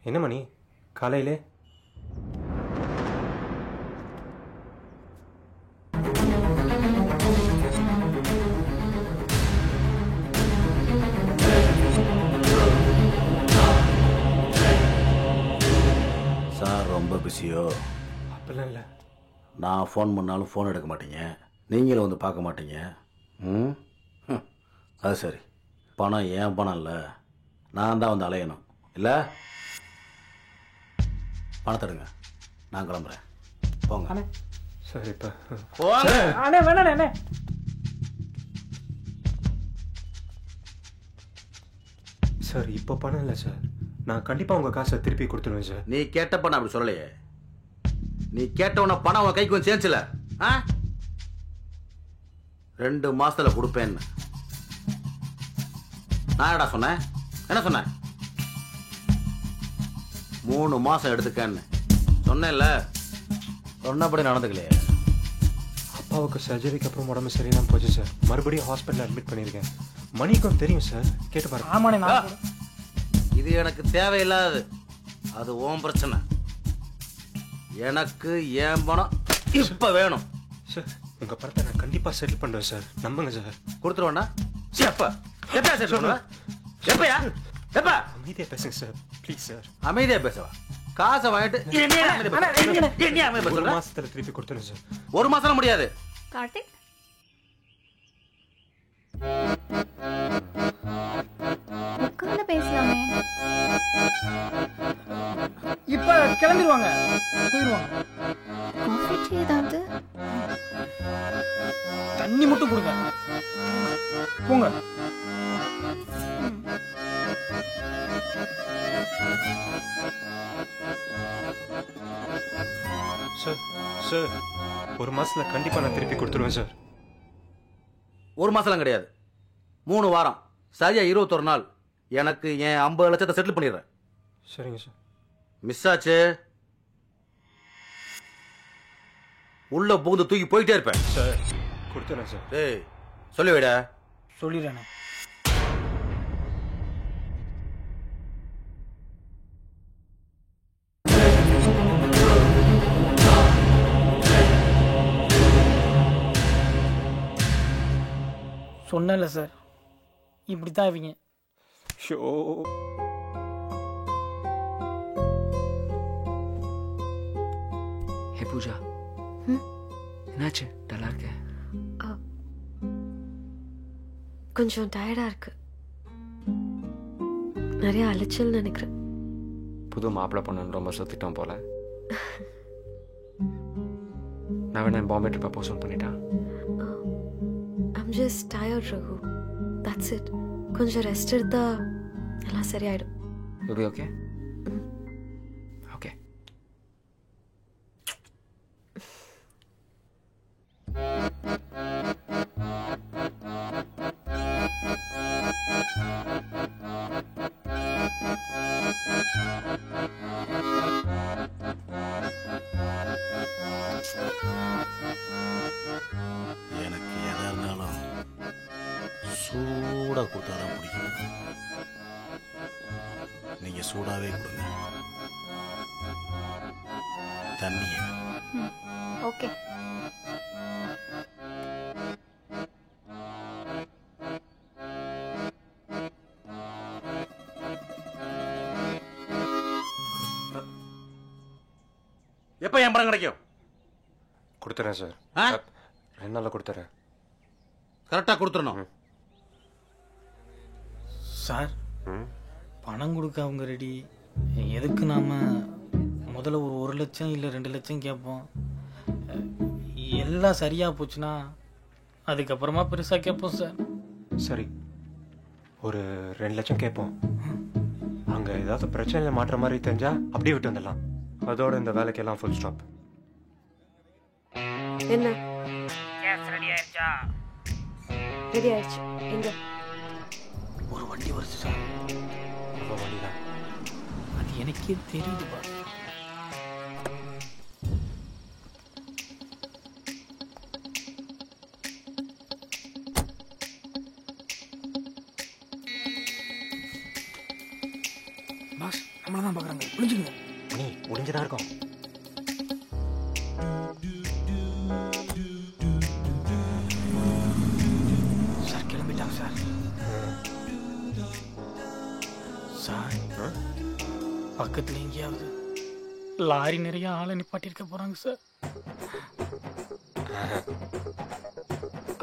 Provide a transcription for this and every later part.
என்ன மணி காலையிலே? சார் ரொம்ப பிஸியோ? அப்படிலாம் இல்லை. நான் ஃபோன் பண்ணாலும் ஃபோன் எடுக்க மாட்டீங்க, நீங்களும் வந்து பார்க்க மாட்டீங்க. ம், அது சரி. பணம் ஏன் பணம் இல்லை, நான் தான் வந்து அலையணும் இல்லை? பணத்தை எடுங்க, நான் கிளம்புறேன். போங்க சார். இப்போ அண்ணே வேணாண்ணே அண்ணே. சார் இப்போ பணம் இல்லை சார். நான் கண்டிப்பாக உங்கள் காசை திருப்பி கொடுத்துருவேன் சார். நீ கேட்ட பணம் அப்படி சொல்லலையே. நீ கேட்டவன பணம் உன் கைக்கு வந்து சேர்ந்துல. 2 மாசத்துல கொடுப்பேன்னு நான் என்னடா சொன்னேன்? என்ன சொன்னேன்? 3 மாசம் எடுத்துக்கன்னு சொன்னேன்ல. சொன்னபடி நடந்துக்கலையே. அப்பாவுக்கு சர்ஜரிக்கு அப்புறம் உடம்பு சரியில்லாமல் போச்சு சார். மறுபடியும் ஹாஸ்பிட்டலில் அட்மிட் பண்ணியிருக்கேன். மணிக்கும் தெரியும் சார், கேட்டு பாருங்க. ஆமாண்ணே நான் இது எனக்கு தேவையில்லாதது. அது உன் பிரச்சனை. எனக்கு ஏன் பணம் இப்ப வேணும் சார். உங்கள் பணத்தை நான் கண்டிப்பாக செட்டில் பண்ணுவேன் சார், நம்புங்க சார். கொடுத்துருவேண்ணா. எப்ப எப்ப செட்டில் பண்ணுவேன்? எப்பயா? எப்ப? அமைதியாக பேசுங்க சார், ப்ளீஸ் சார். அமைதியா பேசவா? காசை வாங்கிட்டு ஒரு மாசத்துல திருப்பி கொடுத்துருங்க சார். 1 மாசம் முடியாது. கார்த்திக், உட்கார்ந்து பேசலாமே. இப்ப கிளம்பிடுவாங்க, போயிடுவாங்க. காஃபி டீ ஏதாவது? தண்ணி மட்டும் கொடுங்க, போங்க. சார் சார், ஒரு மாசத்துல கண்டிப்பா நான் திருப்பி கொடுத்துருவேன் சார். 1 மாசம் கிடையாது, 3 வாரம். சரியா 21 நாள். எனக்கு என் 50 லட்சத்தை செட்டில் பண்ணிடுறேன். சரிங்க சார். மிஸ் ஆச்சு, உள்ள புகுந்து தூக்கி போயிட்டே இருப்பேன் சார். கொடுத்துறேன் சார். டேய் சொல்லி விட. சொல்லிடுறேண்ணே. சொன்னல சார், இப்படித்தான் இவங்க. ஷோ. ஹே பூஜா, என்னாச்சு? டல்லா இருக்க? கொஞ்சம் டயர்டா இருக்கு, நிறைய அலைச்சல் நினைக்கிறேன். புது மாப்பிள்ளை பொண்ணு ரொம்ப சுத்திட்டோம் போல. நான் வேணா பாம்பே ட்ரிப்பை போஸ்ட்போன் பண்ணிட்டேன். I'm just tired, Raghu. That's it. கொஞ்சம் ரெஸ்ட் எடுத்தா எல்லாம் சரியாயிடும். You'll be okay? Okay. எனக்கு எதா இருந்தாலும் சூடா கொடுத்தாதான் பிடிக்கும். நீங்க சூடாவே கொடுங்க. தண்ணிய. ஓகே. எப்ப என் பணம் கிடைக்கும்? கொடுத்துறேன் சார். 2 நாள்ல கொடுத்துறேன். கரெக்டா கொடுத்துடணும் சார். பணம் கொடுக்க அவங்க ரெடி. எதுக்கு நாம முதல்ல ஒரு 1 லட்சம் இல்லை 2 லட்சம் கேட்போம். எல்லாம் சரியா போச்சுன்னா அதுக்கப்புறமா பெருசா கேட்போம் சார். சரி, ஒரு 2 லட்சம் கேட்போம். அங்க ஏதாவது பிரச்சனையில மாற்ற மாதிரி தெரிஞ்சா அப்படியே விட்டு வந்துடலாம். அதோட இந்த வேலைக்கெல்லாம் ஃபுல் ஸ்டாப். என்ன? கேஸ் ரெடி ஆயிடுச்சா? ரெடி ஆயிடுச்சு. எங்க? ஒரு வண்டி வருது சார். அப்போ வண்டிதான். அது எனக்கே தெரியுது பாஸ். நம்மள தான் பார்க்குறாங்க, புரிஞ்சுக்கங்க. நீ முடிஞ்சுதான் இருக்கும். சார் கிளம்பிட்டாங்க சார். சார் பக்கத்தில் எங்கேயாவது லாரி நிறைய ஆளை நிப்பாட்டியிருக்க போகிறாங்க சார்.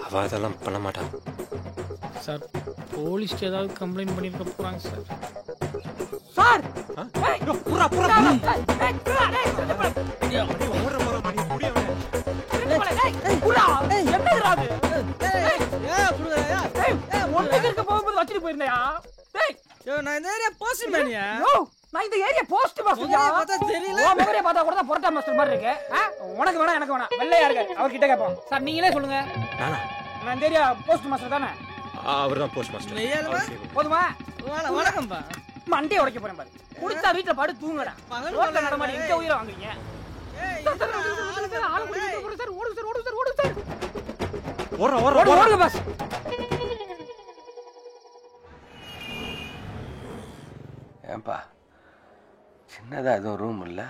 அவ அதெல்லாம் பண்ண மாட்டான் சார் போலீஸ்க்கு ஏதாவது கம்ப்ளைண்ட் பண்ணியிருக்க போகிறாங்க சார். சார் நான் இந்த ஏரியா போஸ்ட் மேனியா? நான் இந்த ஏரியா போஸ்ட் மாஸ்டர் பார்த்தா தெரியல. முகரைய பார்த்தா கூட தான் பொரோட்டா மாஸ்டர் மாதிரி இருக்கு. உனக்கு வேணா எனக்கு வேணா வெள்ளையா இருக்கு. அவர்கிட்ட கேட்போம். சார் நீங்களே சொல்லுங்க. நான் இந்த ஏரியா போஸ்ட் மாஸ்டர் தானே? அவர் தான் போஸ்ட் மாஸ்டர். போதுமா? வணக்கம்பா. மண்டையை உடைக்க போறேன் பாரு. குடிச்சா வீட்டுல பாடு தூங்குடா. ரோட்ல நடமாடி எங்க உயிரை வாங்குறீங்க? ஓடுங்க பாஸ். ஏன்பா சின்னதாக எதுவும் ரூம் இல்லை?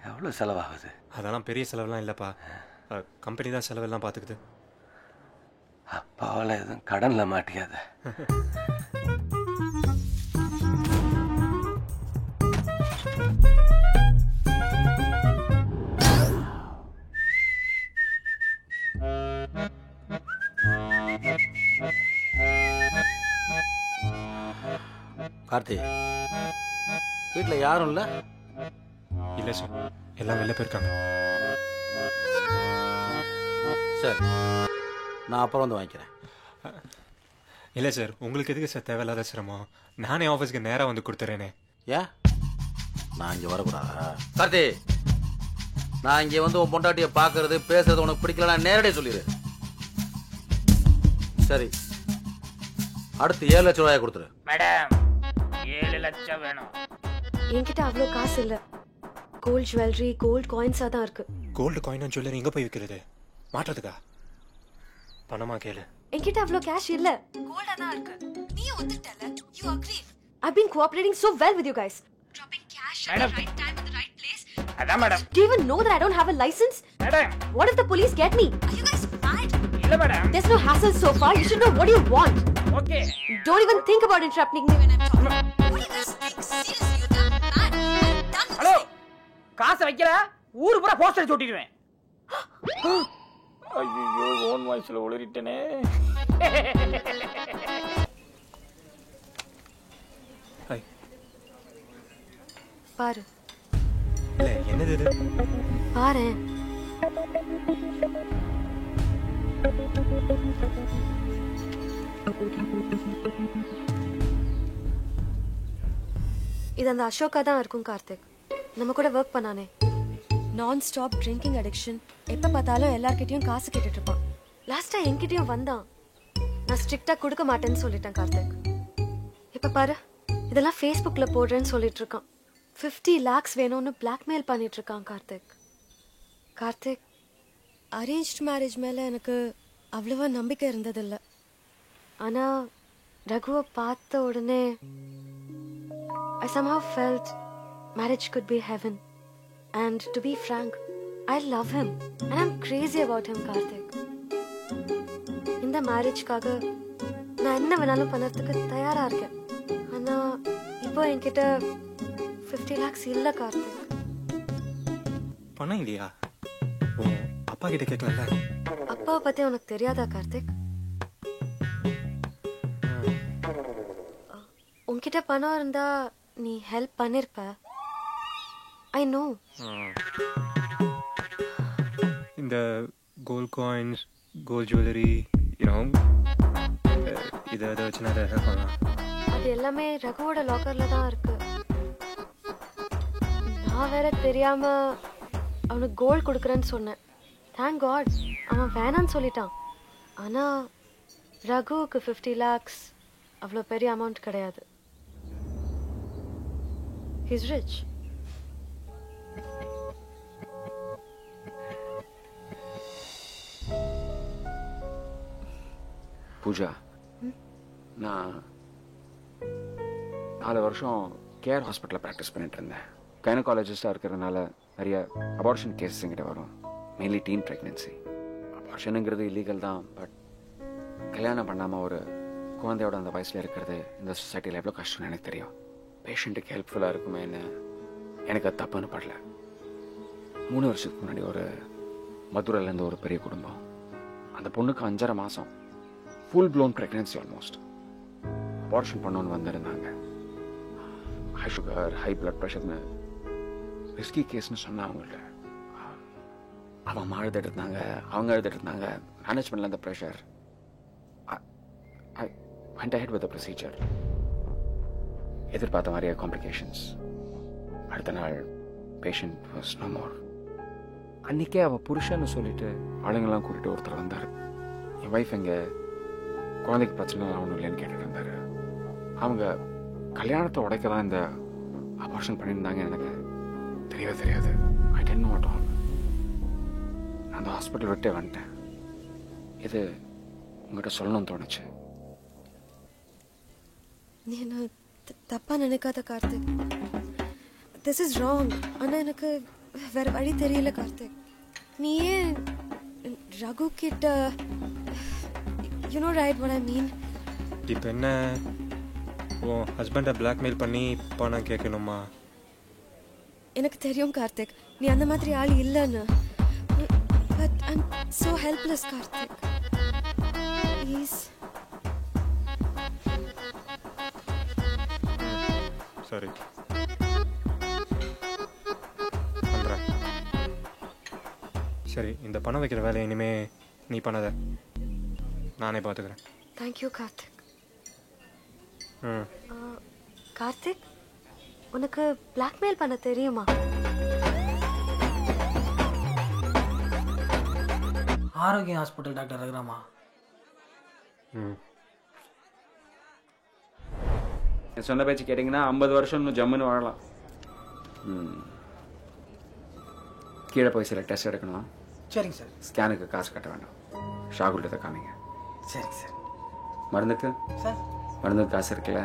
எவ்வளோ செலவாகுது? அதெல்லாம் பெரிய செலவெல்லாம் இல்லைப்பா. கம்பெனி தான் செலவெல்லாம் பார்த்துக்குது. அப்பாவால் எதுவும் கடனில் மாட்டிக்காத. கார்த்தி, வீட்டில் யாரும் இல்லை? இல்லை சார், எல்லாம் வெளில போயிருக்காங்க. சரி, நான் அப்புறம் வந்து வாங்கிக்கிறேன். இல்லை சார், உங்களுக்கு எதுக்கு சார் தேவையில்லாத சிரமம்? நானே ஆஃபீஸ்க்கு நேராக வந்து கொடுத்துறேனே. ஏன் நான் இங்கே வரக்கூடாதா? கார்த்தி, நான் இங்கே வந்து உன் பொண்டாட்டியை பார்க்கறது பேசுறது உனக்கு பிடிக்கலன்னா நேரடியாக சொல்லிடு. சரி, அடுத்து 7 லட்சம் ரூபாய் கொடுத்துரு. மேடம் 7 லட்சம் வேணும். என்கிட்ட அவ்வளோ காசு இல்லை. கோல்ட் ஜுவல்லரி, கோல்ட் காயின்ஸாக தான் இருக்கு. கோல்டு காயின் ஜுவல்லரி எங்கே போய் விற்கிறது? மாட்டுறதுக்கா? பணமா கேளு. என்கிட்ட அவ்வளோ கேஷ் இல்ல. கோல்டா தான் இருக்கு. நீ ஒத்துட்டல. You agreed. I've been cooperating so well with you guys. Dropping cash at the right time in the right place. அதான் madam. Do you even know that I don't have a license? Madam. What if the police get me? Are you guys mad? இல்ல madam. There's no hassle so far. You should know what you want. Okay. Don't even think about interrupting me when I'm talking. What do you guys think? Seriously, you're done mad. I'm done. Hello. காசை வைக்கல ஊரு பூரா poster அடிச்சு ஒட்டிடுவேன். ஐயோ own வாய்ஸ்ல உளறிட்டனே. Hi. பாரு. இல்லை, என்னது இது? பாரு. இது அந்த அசோகா தான் இருக்கும் கார்த்திக். நம்ம கூட ஒர்க் பண்ணானே. நான் ஸ்டாப் ட்ரிங்கிங் அடிக்ஷன். எப்போ பார்த்தாலும் எல்லார்கிட்டையும் காசு கேட்டுட்டு இருப்பான். லாஸ்ட்டாக என்கிட்டயும் வந்தான். நான் ஸ்ட்ரிக்டாக கொடுக்க மாட்டேன்னு சொல்லிட்டேன் கார்த்திக். இப்போ பாரு, இதெல்லாம் ஃபேஸ்புக்கில் போடுறேன்னு சொல்லிட்டு இருக்கான். 50 lakhs வேணும்னு பிளாக்மெயில் பண்ணிட்டு இருக்கான் கார்த்திக். கார்த்திக், அரேஞ்ச் மேரேஜ் மேலே எனக்கு அவ்வளவா நம்பிக்கை இருந்ததில்லை. ஆனால் ரகுவை பார்த்த உடனே I somehow felt marriage could be heaven. And to be frank, I love him. And I'm crazy about him, Karthik. இந்த மேரேஜ்க்காக நான் என்ன வேணாலும் பண்ணறதுக்கு தயாரா இருக்கேன். ஆனா இப்போ என்கிட்ட 50 lakhs இல்ல கார்த்திக். பணம் இல்லையா? உன் அப்பா கிட்ட கேட்கல. அப்பாவை பத்தி உனக்கு தெரியாதா கார்த்திக்? உன்கிட்ட பணம் இருந்தா நீ ஹெல்ப் பண்ணிருப்ப. I know. இந்த கோல்ட் காயின்ஸ், கோல்ட் ஜுவல்லரி, இதை வச்சு நிறைய ஹெல்ப் பண்ணலாம். அது எல்லாமே ரகுவோட லாக்கர்ல தான் இருக்கு. நான் வேற தெரியாம அவனுக்கு கோல்ட் கொடுக்குறேன்னு சொன்னேன். தேங்க் காட் அவன் வேணான்னு சொல்லிட்டான். ஆனா ரகுவுக்கு 50 lakhs அவ்வளோ பெரிய அமௌண்ட் கிடையாது. He's rich. பூஜா, நான் 4 வருஷம் கேர் ஹாஸ்பிட்டலில் ப்ராக்டிஸ் பண்ணிட்டு இருந்தேன். கைனகாலஜிஸ்டாக இருக்கிறதுனால நிறைய அபார்ஷன் கேசஸ் எங்கிட்ட வரும். Mainly teen pregnancy. அபார்ஷனுங்கிறது இல்லீகல் தான். பட் கல்யாணம் பண்ணாமல் ஒரு குழந்தையோட அந்த வயசில் இருக்கிறது இந்த சொசைட்டியில் எவ்வளோ கஷ்டம்னு எனக்கு தெரியும். பேஷண்ட்டுக்கு ஹெல்ப்ஃபுல்லாக இருக்குமேன்னு எனக்கு அது தப்புன்னு படல. 3 வருஷத்துக்கு முன்னாடி ஒரு மதுரையிலேருந்து ஒரு பெரிய குடும்பம். அந்த பொண்ணுக்கு 5.5 மாதம், full blown pregnancy almost. Abortion பண்ணோன்னு வந்திருந்தாங்க. ஹை சுகர், ஹை பிளட் ப்ரெஷர்னு ரிஸ்கி கேஸ்ன்னு சொன்னேன் அவங்கள்ட்ட. அவங்க அழுதுட்டு இருந்தாங்க, அவங்க அழுதுட்டு இருந்தாங்க. மேனேஜ்மெண்ட்டில் அந்த pressure. I went ahead with the procedure. எதிர்பார்த்த மாதிரியே காம்ப்ளிகேஷன்ஸ். அடுத்த நாள் பேஷண்ட் வாஸ் நோ மோர். அன்றைக்கே அவள் புருஷன்னு சொல்லிட்டு ஆளுங்கெல்லாம் கூட்டிகிட்டு ஒருத்தர் வந்தார். என் ஒய்ஃப் எங்கே, குழந்தைக்கு பிரச்சனை ஒன்றும் இல்லைன்னு கேட்டுட்டு இருந்தார். அவங்க கல்யாணத்தை உடைக்க தான் இந்த அபார்ஷன் பண்ணியிருந்தாங்க. எனக்கு தெரியவே தெரியாது. ஐ டென்ட் நோ அட் ஆல். நான் அந்த ஹாஸ்பிட்டல் விட்டே வந்துட்டேன். இது உங்கள்கிட்ட சொல்லணும்னு தோணுச்சு. நீ என்ன தப்பா நினைக்காத கார்த்திக். This is wrong. ஆனால் எனக்கு வேற வழி தெரியல கார்த்திக். நீ ஏன் ரகு கிட்ட you know right what I mean. இப்போ என்ன, உன் ஹஸ்பண்டை பிளாக்மெயில் பண்ணி பணம் கேட்கணுமா? எனக்கு தெரியும் கார்த்திக், நீ அந்த மாதிரி ஆள் இல்லைன்னு. But I am so helpless Karthik. Please. சரி பண்ணுறேன். சரி, இந்த பணம் வைக்கிற வேலையை இனிமே நீ பண்ணாத, நானே பார்த்துக்கிறேன். தேங்க்யூ கார்த்திக். ம். கார்த்திக், உனக்கு பிளாக்மெயில் பண்ண தெரியுமா? ஆரோக்கிய ஹாஸ்பிட்டல் டாக்டர் ரகுராமா. ம். சொன்ன பேச்சு கேட்டிங்கன்னா 50 வருஷம் இன்னும் ஜம்முன்னு வாழலாம். கீழே போய் சில டெஸ்ட் எடுக்கணும். சரிங்க சார். ஸ்கேனுக்கு காசு கட்ட வேண்டாம். ஷாகுல்கிட்ட காமிங்க. சரிங்க சார். மருந்துக்கு சார், மருந்துக்கு காசு இருக்குல்ல?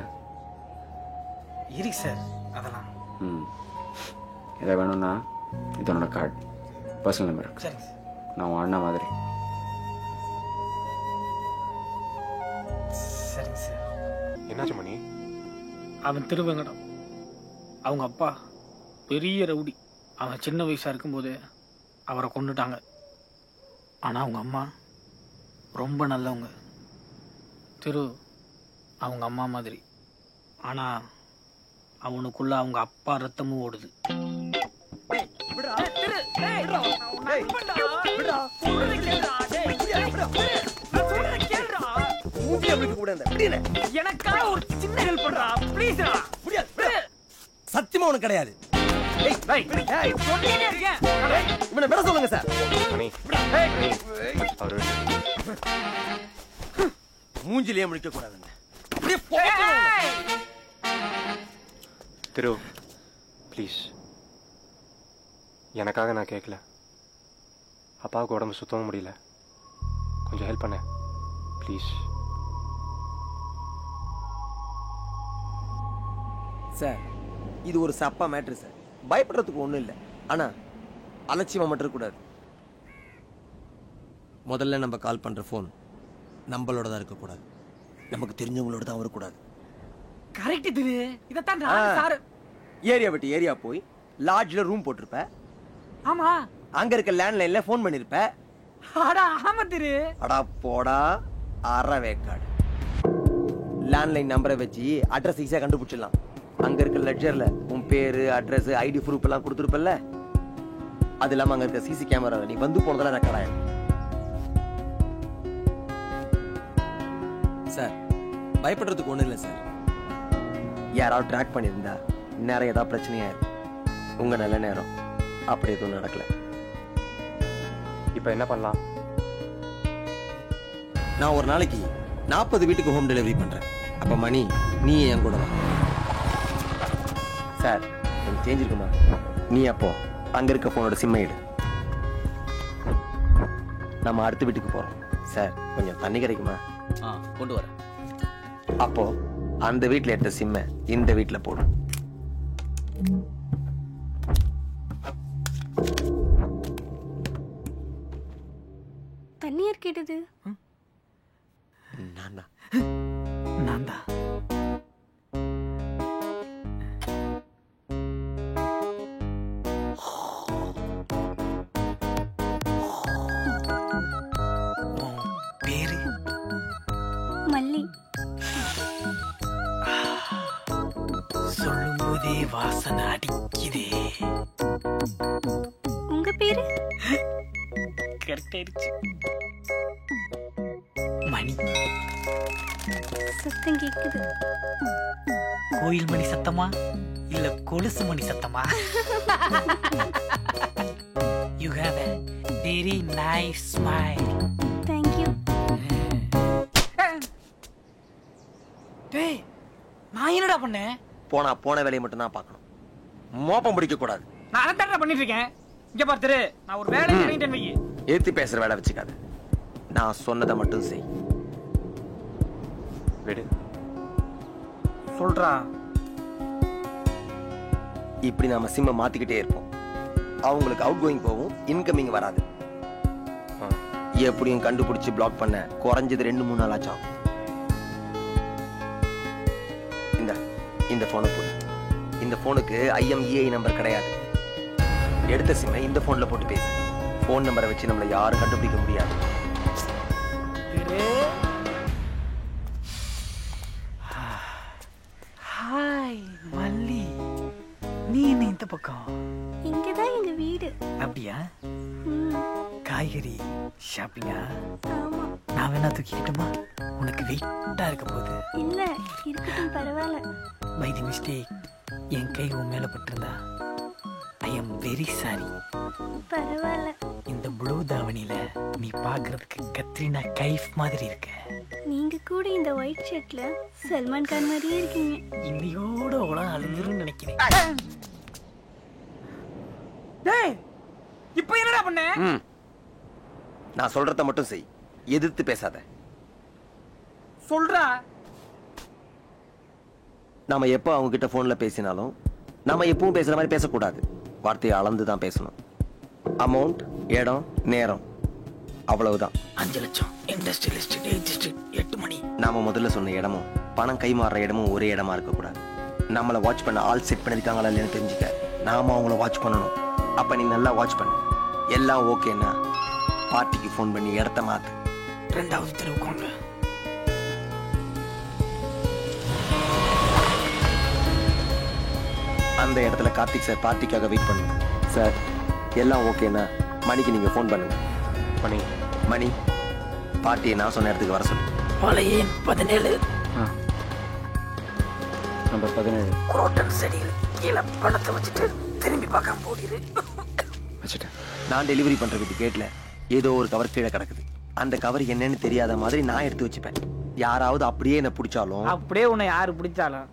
இருக்கு சார். அதெல்லாம் எதை வேணும்னா இது என்னோட கார்டு, பர்சனல் நம்பர் இருக்கு. சரிங்க சார். நான் உன் அண்ணா மாதிரி. சரிங்க சார். என்னாச்சு மணி? அவன் திருவங்கடம். அவங்க அப்பா பெரிய ரவுடி. அவன் சின்ன வயசாக இருக்கும்போது அவரை கொண்டுட்டாங்க. ஆனால் அவங்க அம்மா ரொம்ப நல்லவங்க. திரு அவங்க அம்மா மாதிரி. ஆனால் அவனுக்குள்ள அவங்க அப்பா ரத்தமும் ஓடுது. எனக்காக ஒரு சின்ன ஹெல்ப் பண்றா ப்ளீஸ். சத்தியமா உனக்கு கிடையாது. இவனை விட சொல்லுங்க சார். மணி அவரு மூஞ்சிலேயே முடிக்க கூடாதுங்க. திரு ப்ளீஸ், எனக்காக நான் கேட்கல. அப்பாவுக்கு உடம்பு சுத்தவும் முடியல. கொஞ்சம் ஹெல்ப் பண்ண ப்ளீஸ். சார், இது ஒரு சப்பா மேட்ரு சார். பயப்படுறதுக்கு ஒன்றும் இல்லை. ஆனால் அலட்சியமாக மட்டும் இருக்கக்கூடாது. முதல்ல நம்ம கால் பண்ணுற ஃபோன் நம்மளோட தான் இருக்கக்கூடாது. நமக்கு தெரிஞ்சவங்களோட தான் வரக்கூடாது. கரெக்ட் திரு. இதைத்தான் சார். ஏரியா விட்டு ஏரியா போய் லாட்ஜில் ரூம் போட்டிருப்ப. ஆமா. அங்கே இருக்க லேண்ட்லைனில் ஃபோன் பண்ணியிருப்ப. அடா ஆமா திரு. அடா போடா அறவேக்காடு. லேண்ட்லைன் நம்பரை வச்சு அட்ரஸ் ஈஸியாக கண்டுபிடிச்சிடலாம். அங்கே இருக்க லெட்ஜரில் உன் பேர், அட்ரஸ், ஐடி ப்ரூஃப் எல்லாம் கொடுத்துருப்பல்ல. அது இல்லாமல் அங்கே இருக்க சிசி கேமராவில் நீ வந்து போனதெல்லாம் ரெக்கார்ட் ஆயிடும். சார், பயப்படுறதுக்கு ஒன்றும் இல்லை சார். யாராவது ட்ராக் பண்ணியிருந்தா நேரம் ஏதாவது பிரச்சனையாக இருக்கும். உங்கள் நல்ல நேரம் அப்படி எதுவும் நடக்கலை. இப்போ என்ன பண்ணலாம்? நான் ஒரு நாளைக்கு 40 வீட்டுக்கு ஹோம் டெலிவரி பண்ணுறேன். அப்போ மணி நீ என் கூட வா. சார், கொஞ்சம் சேஞ்ச் இருக்குமா? நீ அப்போ அங்கே இருக்க ஃபோனோட சிம்மை எடு. நம்ம அடுத்த வீட்டுக்கு போகிறோம். சார், கொஞ்சம் தண்ணி கிடைக்குமா? கொண்டு வரேன். அப்போ அந்த வீட்டில் எடுத்த சிம்மை இந்த வீட்டில் போடும். தண்ணீர் கேட்டது நான் தான். பேரு மல்லி. சொல்லும் போதே வாசனை அடிக்குதே. உங்க பேரு? கரெக்ட் ஆயிடுச்சு. மணி. சத்தம் கேக்குது. கோயில் மணி சத்தமா இல்ல கொலுசு மணி சத்தமா? You have a very nice smile. Thank you. டேய், நான் என்னடா பண்ணேன்? போன வேலையை மட்டும் தான் பார்க்கணும். மோப்பம் பிடிக்க கூடாது. நான் அதான் பண்ணிட்டு இருக்கேன். இங்க பார்த்துரு, நான் ஒரு வேலையை இறங்கிட்டேன் வை. ஏத்தி பேசுற வேலை வச்சுக்காத. நான் சொன்னதை மட்டும் செய். விடு. சொல்றா. இப்படி நாம சிம்ம மாத்திக்கிட்டே இருப்போம். அவங்களுக்கு அவுட் கோயிங் போகும், இன்கமிங் வராது. எப்படியும் கண்டுபிடிச்சு பிளாக் பண்ண குறைஞ்சது 2-3 நாள் ஆச்சு. இந்த போனை போடு. இந்த போனுக்கு IMEI நம்பர் கிடையாது. எடுத்த சிம்மை இந்த போன்ல போட்டு பேசு. போன் நம்பரை வச்சு நம்மளை யாரும் கண்டுபிடிக்க முடியாது. ஹாய் மல்லி, நீ என்ன இந்த பக்கம்? இங்கதான் எங்க வீடு. அப்படியா? காய்கறி ஷாப்பிங்கா? ஆமா. நான் வேணா தூக்கிக்கிட்டுமா? உனக்கு வெயிட்டா இருக்க போகுது. இல்ல, இருக்கட்டும், பரவாயில்ல. பை தி மிஸ்டேக் என் கை உன் மேல பட்டிருந்தா ஐ எம் வெரி சாரி. பரவாயில்ல. இந்த ப்ளூ தாவணியில நீ பாக்குறதுக்கு கத்ரீனா கைஃப் மாதிரி இருக்க. நீங்க கூட இந்த ஒயிட் ஷர்ட்ல சல்மான் கான் மாதிரியே இருக்கீங்க. இன்னையோட உலகம் அழிஞ்சிருன்னு நினைக்கிறேன். டேய், இப்போ என்னடா பண்ண? நான் சொல்றத மட்டும் செய். எதிர்த்து பேசாத. சொல்றா. நாம எப்போ அவங்க கிட்ட போன்ல பேசினாலும் நாம எப்பவும் பேசுற மாதிரி பேசக்கூடாது. வார்த்தையை அளந்து தான் பேசணும். அமௌண்ட், இடம், நேரம், அவ்வளவுதான். 5 லட்சம் இண்டஸ்ட்ரியலிஸ்ட் 8 மணி. நாம முதல்ல சொன்ன இடமும் பணம் கை மாறுற இடமும் ஒரே இடமா இருக்கக்கூடாது. நம்மளை வாட்ச் பண்ண ஆள் செட் பண்ணிருக்காங்களா இல்லைன்னு தெரிஞ்சுக்க நாம அவங்கள வாட்ச் பண்ணணும். அப்ப நீ நல்லா வாட்ச் பண்ணு. எல்லாம் ஓகேன்னா பார்ட்டிக்கு ஃபோன் பண்ணி இடத்த மாத்து. 2வது தெருவுக்கு வாங்க. அந்த இடத்துல கார்த்திக் சார் பார்ட்டிக்காக வெயிட் பண்ணுங்க. சார் எல்லாம் ஓகேன்னா மணிக்கு நீங்க ஃபோன் பண்ணுங்க. மணி பார்ட்டியை நான் சொன்ன இடத்துக்கு வர சொல்லு. பாளையம் 17 நம்பர் 17 குரோட்டன் செடியில் கீழே பணத்தை வச்சுட்டு திரும்பி பார்க்காம போடிரு. வச்சுட்டேன். நான் டெலிவரி பண்ற வீட்டு கேட்ல ஏதோ ஒரு கவர் கீழே கிடக்குது. அந்த கவர் என்னன்னு தெரியாத மாதிரி நான் எடுத்து வச்சுப்பேன். யாராவது அப்படியே என்ன பிடிச்சாலும் அப்படியே உன்னை யாரு பிடிச்சாலும்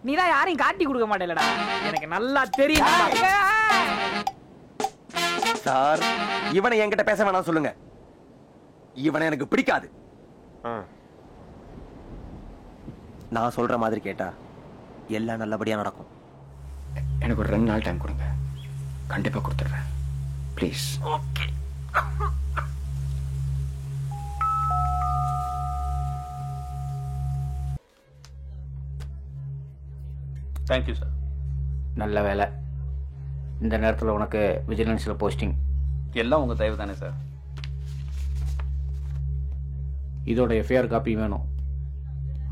நீதான் யாரையும் காட்டி கொடுக்க மாட்டேலடா. எனக்கு நல்லா தெரியும். சார் இவனை என்கிட்ட பேச வேணாம் சொல்லுங்க. இவனை எனக்கு பிடிக்காது. நான் சொல்ற மாதிரி கேட்டா எல்லாம் நல்லபடியா நடக்கும். எனக்கு ஒரு 2 நாள் டைம் கொடுங்க. கண்டிப்பா கொடுத்துட்றேன். ப்ளீஸ். ஓகே. Thank you sir. நல்ல வேலை. இந்த நேரத்தில் உனக்கு விஜிலன்ஸில் போஸ்டிங். எல்லாம் உங்கள் தயவு தானே சார். இதோட எஃப்ஐஆர் காப்பி வேணும்.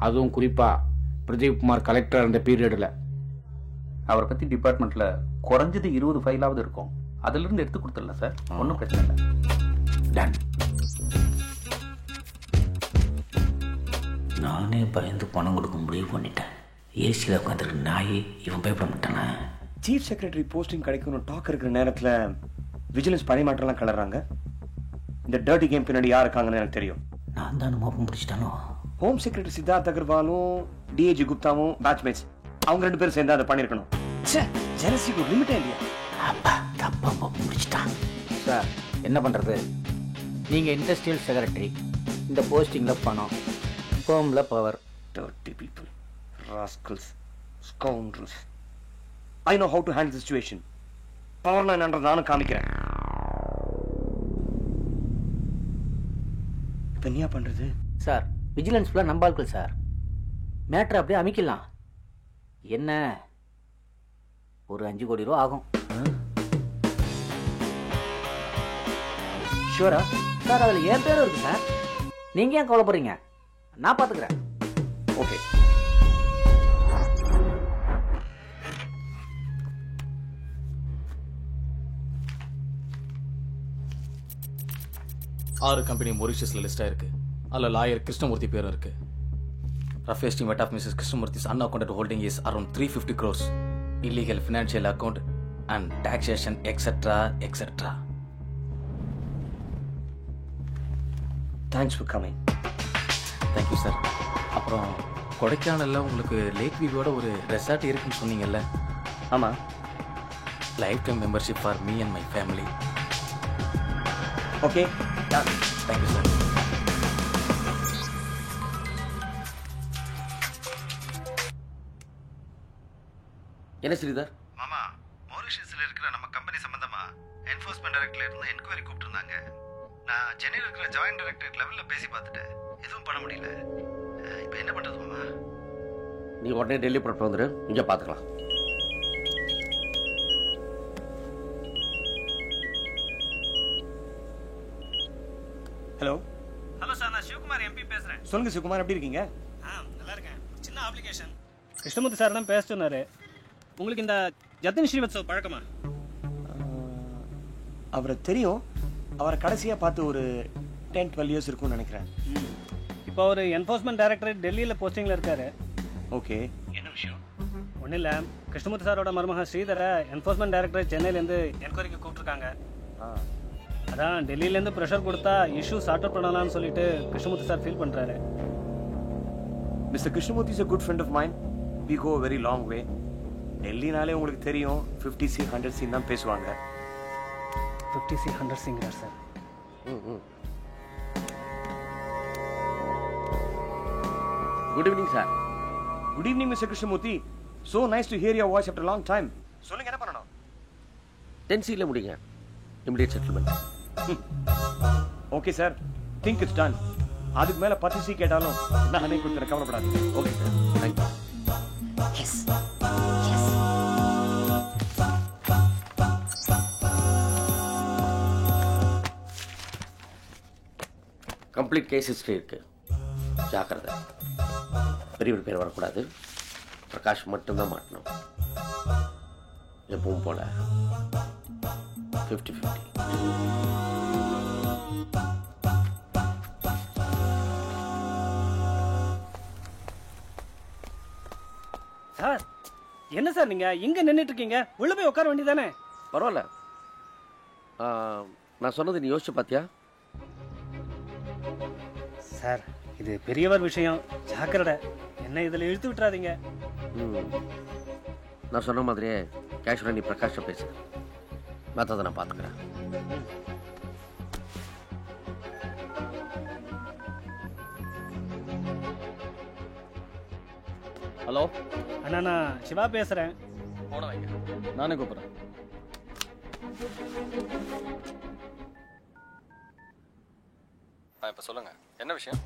அதுவும் குறிப்பாக பிரதீப் குமார் கலெக்டர் இருந்த பீரியடில். அவரை பற்றி டிபார்ட்மெண்ட்டில் குறைஞ்சது 20 ஃபைலாவது இருக்கும். அதிலிருந்து எடுத்து கொடுத்துடலாம் சார். ஒன்றும் பிரச்சனை இல்லை. டன். நானே பயந்து பணம் கொடுக்க முடிவு பண்ணிட்டேன். ஏசியில் உட்காந்துருக்கு நாய் இவன் பயப்பட மாட்டானே. சீஃப் செக்ரட்டரி போஸ்டிங் கிடைக்கும்னு டாக் இருக்கிற நேரத்தில் விஜிலன்ஸ் பரிமாற்றம்லாம் கிளறாங்க. இந்த டர்ட்டி கேம் பின்னாடி யார் இருக்காங்கன்னு எனக்கு தெரியும். நான் தான் மோப்பம் பிடிச்சிட்டானோ. ஹோம் செக்ரட்டரி சித்தார்த் அகர்வாலும் டிஏஜி குப்தாவும் பேட்ச்மேட்ஸ் அவங்க 2 பேரும் சேர்ந்து அதை பண்ணியிருக்கணும். ஜெலசிக்கு ஒரு லிமிட்டே இல்லையா? அப்பா தப்பா மோப்பம் பிடிச்சிட்டான். சார் என்ன பண்ணுறது? நீங்கள் இண்டஸ்ட்ரியல் செக்ரட்டரி, இந்த போஸ்டிங்கில் பணம், ஹோமில் power. Dirty people, rascals, scoundrels. I know how to handle the situation. பவர்னா என்னன்றது நானும் காமிக்கிறேன். இப்போ என்ன பண்றது சார்? விஜிலன்ஸ் ஃபுல்லாக நம்பாள்கள் சார். மேட்ரு அப்படியே அமைக்கலாம். என்ன ஒரு 5 கோடி ரூபா ஆகும். ஷூரா சார்? அதில் என் பேரும் இருக்கு சார். நீங்கள் ஏன் கவலைப்படுறீங்க? நான் பார்த்துக்கிறேன். ஓகே. ஆறு கம்பெனி மொரிஷியஸில் லிஸ்டாக இருக்கு. அதில் லாயர் கிருஷ்ணமூர்த்தி பேரும் இருக்கு. Rough estimate of Mrs Krishnamurthy's unaccounted holding is around 350 crores. Illegal financial account and taxation etcetera etcetera. Thanks for coming. Thank you sir. அப்புறம் கொடைக்கானலில் உங்களுக்கு லேக் வியூவோட ஒரு ரெசார்ட் இருக்குன்னு சொன்னீங்கல்ல? ஆமாம். Life time membership for me and my family. Okay. Thank you sir. என்ன ஸ்ரீதர்? மாமா, மொரிஷியஸில் இருக்கிற நம்ம கம்பெனி சம்பந்தமா என்ஃபோர்ஸ்மெண்ட் டைரக்டர்ல இருந்து என்கொயரி கூப்பிட்டுருந்தாங்க. நான் சென்னையில் இருக்கிற ஜாயின்ட் டைரக்டர் லெவலில் பேசி பார்த்துட்டேன். எதுவும் பண்ண முடியல. இப்போ என்ன பண்ணுறது மாமா? நீ உடனே டெல்லி புறப்பட்டு வந்துடு, இங்கே பார்த்துக்கலாம். ஹலோ. ஹலோ சார், நான் சிவகுமார் எம்பி பேசுகிறேன். சொல்லுங்க சிவகுமார், எப்படி இருக்கீங்க? நல்லா இருக்கேன். சின்ன அப்ளிகேஷன். கிருஷ்ணமூர்த்தி சார் தான் பேச சொன்னார். உங்களுக்கு இந்த ஜத்தின் ஸ்ரீவத்சவ் பழக்கமா? அவரை தெரியும். அவரை கடைசியாக பார்த்து ஒரு 10-12 years இருக்கும்னு நினைக்கிறேன். இப்போ அவர் என்ஃபோர்ஸ்மெண்ட் டைரக்டர் டெல்லியில் போஸ்டிங்கில் இருக்காரு. ஓகே. என்ன விஷயம்? ஒன்றும் இல்லை, கிருஷ்ணமூர்த்தி சாரோட மருமகன் ஸ்ரீதரை என்ஃபோர்ஸ்மெண்ட் டைரக்டர் சென்னையிலேருந்து என்கொயரிக்கு கூப்பிட்டுருக்காங்க. அதான் டெல்லியிலேருந்து ப்ரெஷர் கொடுத்தா இஷ்யூ சார்ட் அவுட் பண்ணலாம்னு சொல்லிட்டு கிருஷ்ணமூர்த்தி சார் ஃபீல் பண்ணுறாரு. Mister Krishnamurthy is a good friend of mine. We go a very long way. டெல்லினாலே உங்களுக்கு தெரியும், 50C 100C தான் பேசுவாங்க. 50C 100Cங்கிறார் சார். Good evening sir. Good evening Mister Krishnamurthy. So nice to hear your voice after a long time. சொல்லுங்க, என்ன பண்ணணும்? 10Cல முடிங்க. Immediate settlement. Okay sir, think it's done. அதுக்கு மேல 10C கேட்டாலும் நானே கொடுத்துறேன், கவலைப்படாதீங்க. Okay sir, thank you. Yes yes. Complete case history இருக்கு. ஜாக்கிரதை, பெரிய பேர் வரக்கூடாது. பிரகாஷ் மட்டும்தான் மாட்டணும். எப்பவும் போல 50-50. சார், என்ன சார் நீங்க இங்க நின்றுட்டு இருக்கீங்க? உள்ள போய் உட்கார வேண்டியதானே? பரவாயில்ல. நான் சொன்னது நீ யோசிச்சு பார்த்தியா? சார், இது பெரியவர் விஷயம், ஜாக்கிரதை. என்ன இதில் இழுத்து விட்டுறாதீங்க. நான் சொன்ன மாதிரியே கேஷுவலாக நீ பிரகாஷை பேசு. மற்றதை நான் பார்த்துக்கிறேன். ஹலோ அண்ணா, நான் சிவா பேசுகிறேன். போன வைங்க, நானே கூப்பிட்றேன். இப்போ சொல்லுங்க, என்ன விஷயம்?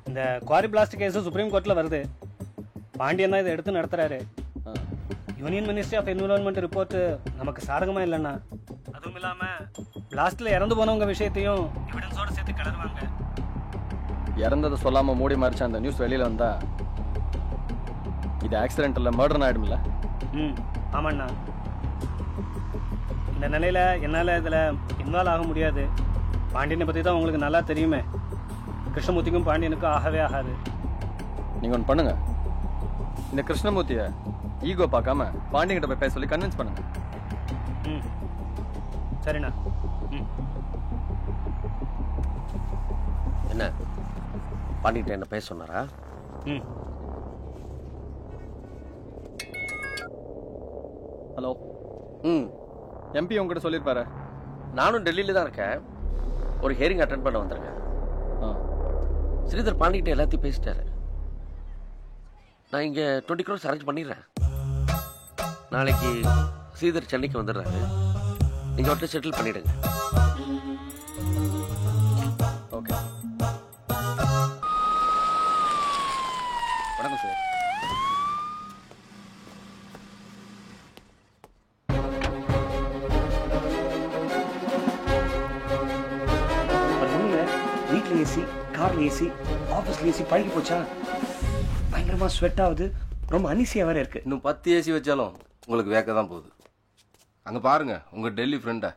இந்த குவாரி பிளாஸ்ட் கேஸ் சுப்ரீம் கோர்ட்டில் வருது. பாண்டியன் தான் இதை எடுத்து நடத்துறாரு. Union ministry of environment report நமக்கு சாதகமாக இல்லைண்ணா. அதுவும் இல்லாமல் பிளாஸ்டில் இறந்து போனவங்க விஷயத்தையும் எவிடன்ஸோடு சேர்த்து கிளறுவாங்க. இறந்ததை சொல்லாமல் மூடி மறைச்ச அந்த நியூஸ் வெளியில் வந்தா இது ஆக்சிடென்ட் இல்லை, மர்டர்னு ஆகிடும்ல? ஆமாண்ணா. இந்த நிலையில் என்னால் இதில் இன்வால்வ் ஆக முடியாது. பாண்டியனை பற்றி தான் உங்களுக்கு நல்லா தெரியுமே. கிருஷ்ணமூர்த்திக்கும் பாண்டியனுக்கும் ஆகவே ஆகாது. நீங்கள் ஒன்று பண்ணுங்க, இந்த கிருஷ்ணமூர்த்தியை ஈகோ பார்க்காம பாண்டியன்கிட்ட போய் பேச சொல்லி கன்வின்ஸ் பண்ணுங்க. சரிண்ணா. என்ன பாண்டியன்ட்ட என்ன பேச சொன்னாரா? ஹலோ. எம்பி உங்ககிட்ட சொல்லியிருப்பாரு. நானும் டெல்லியில் தான் இருக்கேன். ஒரு ஹியரிங் அட்டென்ட் பண்ண வந்திருக்கேன். ஸ்ரீதர் பாண்டிகிட்ட எல்லாத்தையும் பேசிட்டாரு. நான் இங்கே 20 crores அரேஞ்ச் பண்ணிடுறேன். நாளைக்கு ஸ்ரீதர் சென்னைக்கு வந்துடுறாரு. நீங்கள் அவர்கிட்ட செட்டில் பண்ணிவிடுங்க. ஓகே. வணக்கம் சார். வீட்டில் ஏசி, கார்ல ஏசி, ஆஃபீஸ்ல ஏசி பழகி போச்சா? பயங்கரமா ஸ்வெட் ஆகுது, ரொம்ப அனிசியா வேற இருக்கு. இன்னும் 10 ஏசி வச்சாலும் உங்களுக்கு வேக்க தான் போகுது. அங்க பாருங்க உங்க டெல்லி ஃப்ரெண்ட.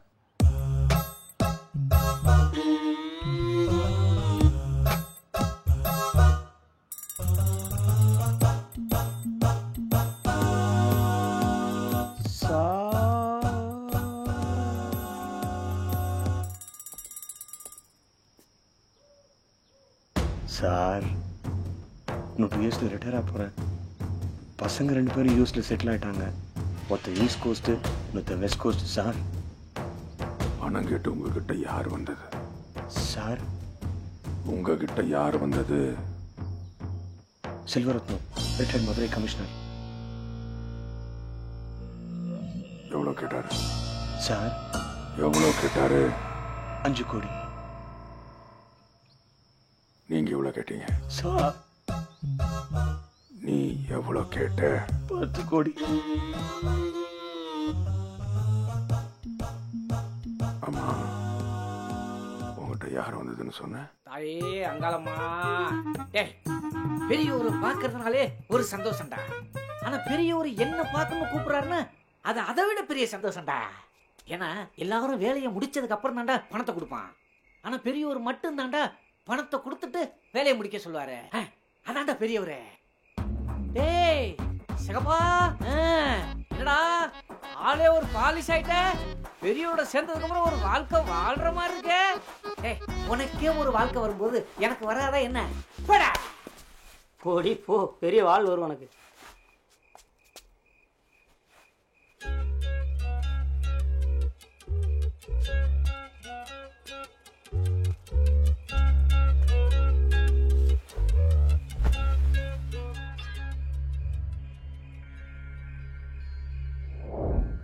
சார், இன்னும் 2 இயர்ஸ்ல ரிட்டையர் ஆக போறேன். பசங்க 2 பேரும் யூஎஸ்ல செட்டில் ஆயிட்டாங்க. ஒருத்தர் ஈஸ்ட் கோஸ்ட், இன்னொருத்தர் வெஸ்ட் கோஸ்ட். சார், பணம் கேட்டு உங்ககிட்ட யார் வந்தது? சார், உங்ககிட்ட யார் வந்தது? Selvaratnam, retired Madurai commissioner. எவ்வளவு கேட்டாரு? சார், எவ்வளவு கேட்டாரு? 5 கோடி. நீங்க எவ்வளவு கேட்டீங்க? சார், நீ எவ்வளவு கேட்ட? 10 கோடி. ஆமா, உங்ககிட்ட யார் வந்ததுன்னு சொன்ன? தாயே அங்காளம்மா. டேய், பெரியவர் பாக்குறதுனாலே ஒரு சந்தோஷம்டா. ஆனா பெரியவர் என்ன பார்க்கணும் கூப்பிடுறாருன்னா அது அதை விட பெரிய சந்தோஷம்டா. ஏன்னா எல்லாரும் வேலையை முடிச்சதுக்கு அப்புறம் தாண்டா பணத்தை கொடுப்பான். ஆனா பெரியவர் மட்டும் தாண்டா பணத்தை கொடுத்துட்டு வேலையை முடிக்க சொல்லுவாரு. அதான்டா பெரியவரு. டேய் சிகப்பா, என்னடா ஆளே ஒரு பாலிஷ் ஆயிட்ட. பெரியவரோட சேர்ந்ததுக்கு அப்புறம் ஒரு வாழ்க்கை வாழ்ற மாதிரி இருக்க. டேய், உனக்கே ஒரு வாழ்க்கை வரும்போது எனக்கு வராதா என்ன? போடா போடி போ, பெரிய வாழ் வரும் உனக்கு.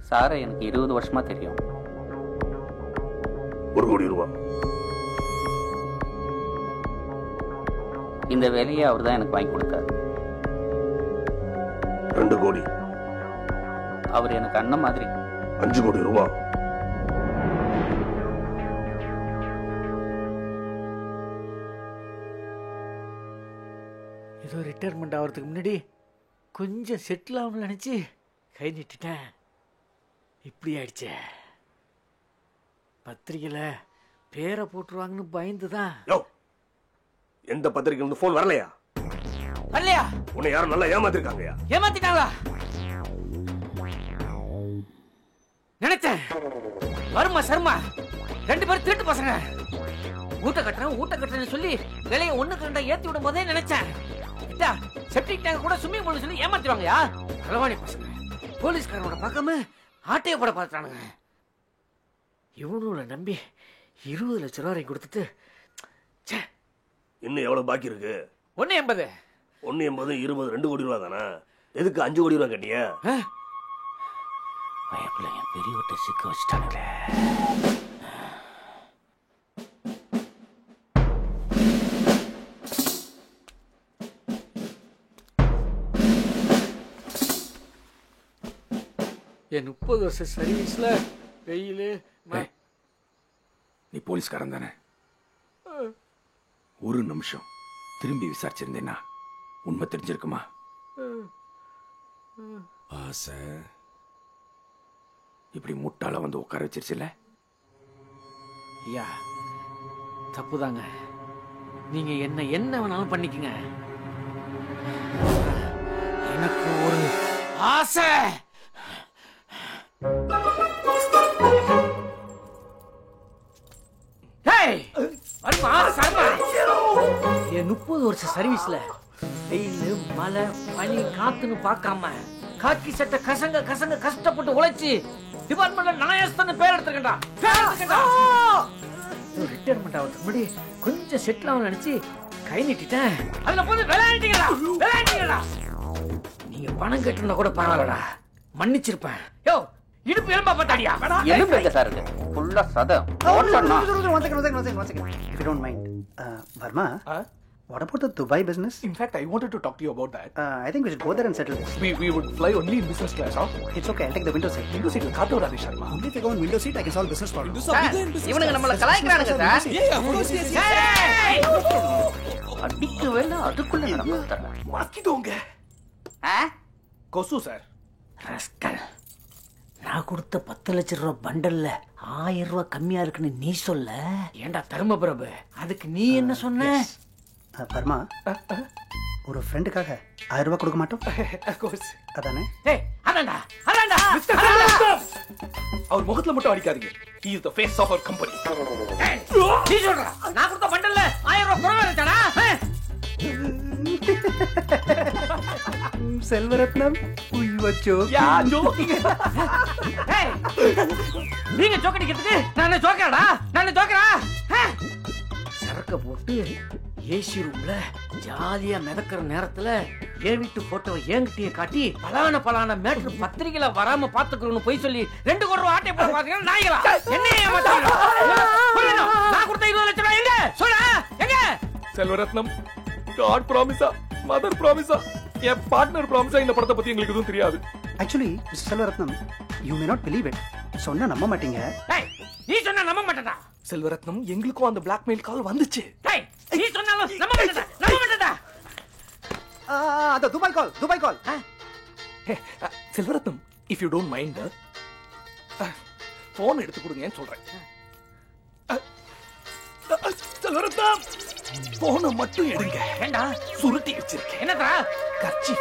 சாரை எனக்கு 20 வருஷமா தெரியும். 1 கோடி ரூபாய். இந்த வேலையை அவர் தான் எனக்கு வாங்கி கொடுத்தார். 2 கோடி. அவர் எனக்கு அண்ணன் மாதிரி. 5 கோடி ரூபாய். ஏதோ ரிட்டையர்மெண்ட் ஆகிறதுக்கு முன்னாடி கொஞ்சம் செட்டில் ஆகணும்னு நினச்சி கை நீட்டிட்டேன். இப்படி ஆயிடுச்சே. பத்திரிகையில் பேரை போட்டுருவாங்கன்னு பயந்து தான். எந்த பத்திரிகை வந்து போன் வரலையா? வரலையா? உன்னை யாரும் நல்லா ஏமாத்திருக்காங்கயா? ஏமாத்திட்டாங்களா? நினைச்சேன் வருமா சர்மா 2 பேரும் திருட்டு பசங்க. ஊட்ட கட்டுறேன்னு சொல்லி விலையை 1க்கு 2 ஏத்தி விடும் போதே நினைச்சேன் செப்டிக் டேங்க் கூட ஸ்விம்மிங் பூல் சொல்லி ஏமாத்திடுவாங்கயா. களவாணி பசங்க. போலீஸ்காரனோட பார்க்காம ஆட்டையை போட பார்த்தானுங்க. இவனுல நம்பி 20 லட்சம் ரூபாய் கொடுத்துட்டு இன்னும் எவ்வளவு பாக்கி இருக்கு? 1.80. 1.80 20 2 கோடி ரூபாய் தானே. எதுக்கு 5 கோடி ரூபாய் கேட்டியா? பயப்பிள்ளைங்க பெரியவட்ட சிக்க வச்சுட்டானுங்களே. என் 30 வருஷ சர்வீஸ்ல வெயிலு. நீ போலீஸ்காரன் தானே? ஒரு நிமிஷம் திரும்பி விசாரிச்சிருந்தேன்னா உண்மை தெரிஞ்சிருக்குமா? ஆசை இப்படி முட்டாள வந்து உட்கார வச்சிருச்சுல. ஐயா தப்புதாங்க. நீங்க என்ன வேணாலும் பண்ணிக்கங்க. எனக்கு ஒரு ஆசை. என் 30 வருஷ சர்வீஸ்ல வெயிலு மழை பனி காத்துன்னு பார்க்காம காக்கி சட்டை கசங்க கஷ்டப்பட்டு உழைச்சி டிபார்ட்மெண்ட்ல நாயஸ்தான் பேர் எடுத்துக்கண்டா. ரிட்டையர்மெண்ட் ஆகிறதுக்கு முன்னாடி கொஞ்சம் செட்டில் ஆகும் நினைச்சு கை நீட்டிட்டேன். அதுல போது விளையாண்டீங்களா? நீங்க பணம் கட்டிருந்தா கூட பரவாயில்லடா. மன்னிச்சிருப்பேன். யோ இடுப்பு எலும்பா பார்த்தாடியா? எலும்பு எங்க சார் இருக்கு? ஃபுல்லா சதம். One second. If you don't mind. Varma, what about the Dubai business? In fact, I wanted to talk to you about that. I think we should go there and settle this. We would fly only in business class, huh? It's okay, I'll take the window seat. Window seat will cut out Adi Sharma. Only if you go in window seat, I can solve business problems. இவனுங்க நம்மள கலாய்க்கறானுங்க sir. Yeah, of course, yes. அடிக்க வேண்டாம், அதுக்குள்ள நடந்துட்டா. மாத்திடுங்க. கொசு sir. Rascal. நான் கொடுத்த 10 லட்சம் ரூபாய் பண்டல்ல 1000 ரூபாய் கம்மியா இருக்குன்னு நீ சொல்ல. ஏண்டா தர்ம பிரபு, அதுக்கு நீ என்ன சொன்ன? Varma, ஒரு ஃப்ரெண்டுக்காக 1000 ரூபாய் கொடுக்க மாட்டோம்? Of course. அதானே? ஏய், அதான்டா. அவர் முகத்துல மட்டும் அடிக்காதீங்க. He is the face of our company. நீ சொல்றா, நான் கொடுத்த பண்டல்ல 1000 ரூபாய் குறைவா இருக்காடா? Selvaratnam, we were joking. Yeah, joking. ஏய், நீங்க ஜோக் அடிக்கிறதுக்கு நான் ஜோக்கறடா? நான் ஜோக்கறா? சரக்க போட்டு ஏசி ரூம்ல ஜாலியா மிதக்கிற நேரத்துல என் வீட்டு போட்டோவை என்கிட்டயே காட்டி பலான மேட்ரு பத்திரிகையில வராம பாத்துக்கிறோம்னு போய் சொல்லி 2 கோடி ரூபாய் ஆட்டை போட்டு பாத்தீங்கன்னா நாய்களா என்ன ஏமாத்தாங்க? நான் கொடுத்த 20 லட்சம் ரூபாய் எங்க சொல்ல எங்க? செல்வரத்னம், God promise-ஆ, mother promise-ஆ, என் பார்ட்னர் promise-ஆ இந்த படத்தை பத்தி எங்களுக்கு எதுவும் தெரியாது. Actually, Mr. Selvaratnam, you may not believe it. சொன்னா நம்ப மாட்டீங்க. ஏய், நீ சொன்னா நம்ப மாட்டடா. செல்வரத்னம், எங்களுக்கும் அந்த blackmail கால் வந்துச்சு. ஏய், நீ சொன்னாலும் நம்ப மாட்டடா. அது Dubai call. Selvaratnam, if you don't mind, phone எடுத்து கொடுங்கன்னு சொல்றேன். செல்வரத்னம், போனை மட்டும் எடுங்க. ஏண்டா சுருட்டி வச்சிருக்கேன். என்னடா? கர்ச்சி.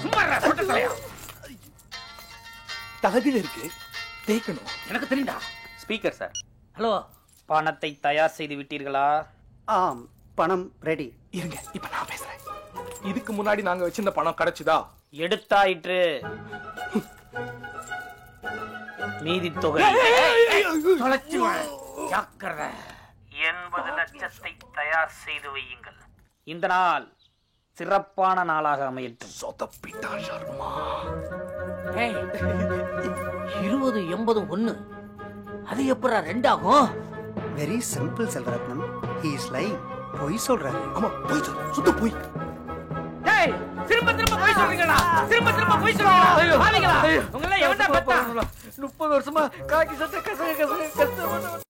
சும்மா இருடா, போட்டு தலையா. தலகில இருக்கு, தேய்க்கணும். எனக்கு தெரியும்டா. Speaker sir. ஹலோ, பணத்தை தயார் செய்து விட்டீர்களா? ஆம், பணம் ரெடி. இருங்க, இப்ப நான் பேசுறேன். இதுக்கு முன்னாடி நாங்க வச்சிருந்த பணம் கிடைச்சுதா? எடுத்தாயிற்று. மீதி தொகை தொலைச்சுவேன். ஜாக்கிரதை. 80 லட்சத்தை தயார் செய்து வையுங்கள். இந்த நாள் சிறப்பான நாளாக அமையட்டும். சொதப்பிட்டா சர்மா. ஏய், 20 80 1. அது எப்பறா 2 ஆகும்? Very simple Selvaratnam. He is lying. பொய் சொல்றாரு. ஆமா, பொய் சொல்ற. சுத்த பொய். ஏய், திரும்ப பொய் சொல்றீங்கடா. திரும்ப பொய் சொல்றீங்கடா. பாவிங்களா, உங்கள எவன்டா பத்தா? 30 வருஷமா காக்கி சட்டை கசகச கஷ்டப்பட்டு